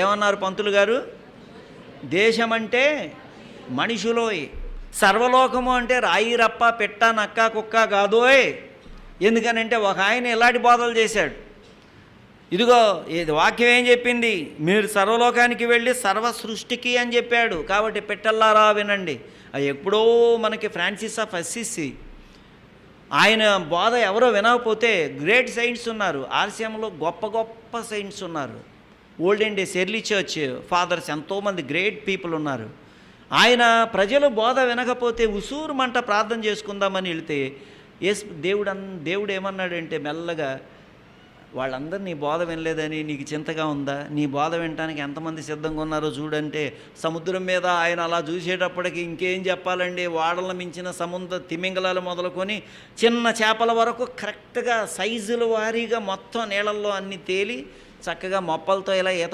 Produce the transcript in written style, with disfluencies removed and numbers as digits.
ఏమన్నారు పంతులు గారు? దేశమంటే మనిషిలోయ్, సర్వలోకము అంటే రాయి రప్ప పెట్ట నక్క కుక్క కాదోయ్. ఎందుకనంటే ఒక ఆయన ఇలాంటి బోధలు చేశాడు. ఇదిగో ఇది వాక్యం ఏం చెప్పింది? మీరు సర్వలోకానికి వెళ్ళి సర్వ సృష్టికి అని చెప్పాడు. కాబట్టి పెట్టల్లారా వినండి. అది ఎప్పుడో మనకి ఫ్రాన్సిస్ ఆఫ్ అసిసి ఆయన బోధ ఎవరో వినకపోతే గ్రేట్ సైంట్స్ ఉన్నారు ఆర్సీఎంలో, గొప్ప గొప్ప సైంట్స్ ఉన్నారు. Olden days early church fathers ఎంతోమంది గ్రేట్ పీపుల్ ఉన్నారు. ఆయన ప్రజలు బోధ వినకపోతే ఉసూరు మంట ప్రార్థన చేసుకుందామని వెళితే దేవుడు ఏమన్నాడంటే మెల్లగా, వాళ్ళందరూ నీ బోధ వినలేదని నీకు చింతగా ఉందా? నీ బోధ వినటానికి ఎంతమంది సిద్ధంగా ఉన్నారో చూడంటే, సముద్రం మీద ఆయన అలా చూసేటప్పటికి ఇంకేం చెప్పాలండి, వాడల మించిన సముద్ర తిమింగలాలు మొదలుకొని చిన్న చేపల వరకు కరెక్ట్గా సైజుల వారీగా మొత్తం నీళ్ళల్లో అన్నీ తేలి చక్కగా మొప్పలతో ఇలా ఈత